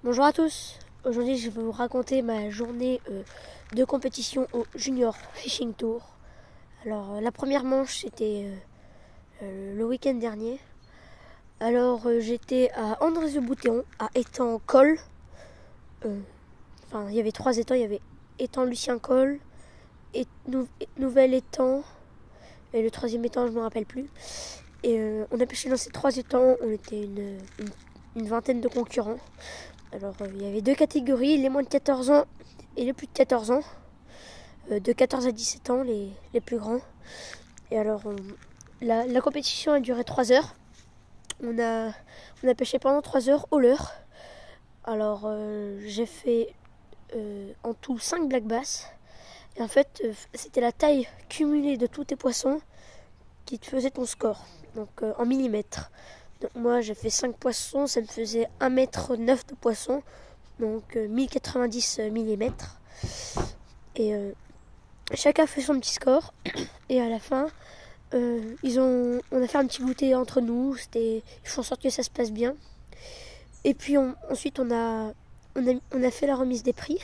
Bonjour à tous, aujourd'hui je vais vous raconter ma journée de compétition au Junior Fishing Tour. Alors la première manche c'était le week-end dernier. Alors j'étais à André-the-Boutéon, à Étang-Col. Il y avait 3 étangs, il y avait étang Lucien-Col, Nouvel étang, et le 3e étang je ne me rappelle plus. Et on a pêché dans ces 3 étangs, on était une vingtaine de concurrents. Alors il y avait 2 catégories, les moins de 14 ans et les plus de 14 ans. De 14 à 17 ans, les plus grands. Et alors la compétition a duré 3 heures. On a pêché pendant 3 heures au leurre. Alors j'ai fait en tout 5 black bass. Et en fait c'était la taille cumulée de tous tes poissons qui te faisait ton score. Donc en millimètres. Donc moi j'ai fait 5 poissons, ça me faisait 1,9 m de poisson, donc 1090 mm. Et chacun fait son petit score. Et à la fin, on a fait un petit goûter entre nous, ils font en sorte que ça se passe bien. Et puis ensuite on a fait la remise des prix.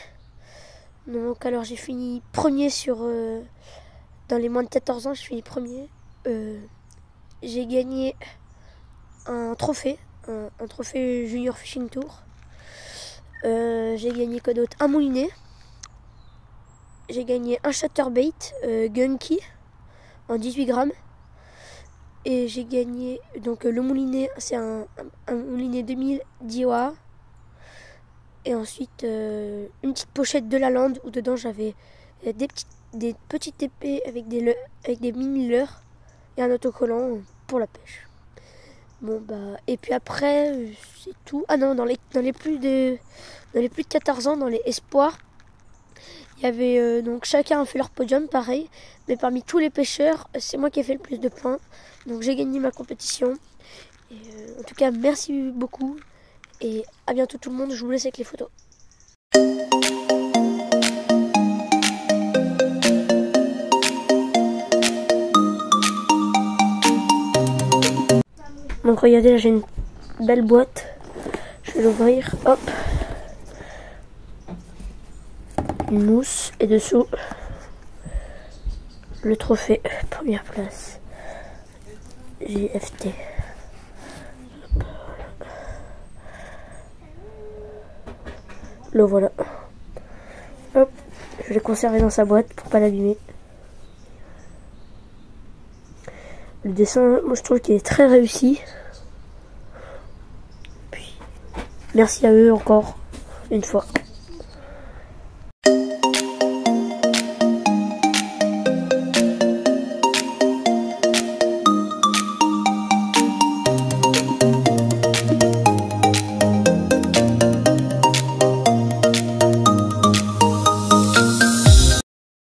Donc alors j'ai fini premier dans les moins de 14 ans, je finis premier. J'ai gagné un trophée Junior Fishing Tour. J'ai gagné quoi d'autre? Un moulinet. J'ai gagné un chatterbait Gunky en 18 grammes. Et j'ai gagné donc le moulinet, c'est un moulinet 2000 d'Iowa. Et ensuite une petite pochette de la Lande où dedans j'avais des petites épées avec des mini leurres et un autocollant pour la pêche. Et puis après c'est tout. Ah non, dans les plus de 14 ans, dans les espoirs, il y avait donc chacun a fait leur podium pareil, mais parmi tous les pêcheurs, c'est moi qui ai fait le plus de points. Donc j'ai gagné ma compétition. Et, en tout cas, merci beaucoup et à bientôt tout le monde. Je vous laisse avec les photos. Donc regardez, là j'ai une belle boîte, je vais l'ouvrir, hop, une mousse et dessous le trophée, première place, JFT. Le voilà, hop, je vais le conserver dans sa boîte pour pas l'abîmer. Le dessin, moi je trouve qu'il est très réussi. Puis, merci à eux encore une fois.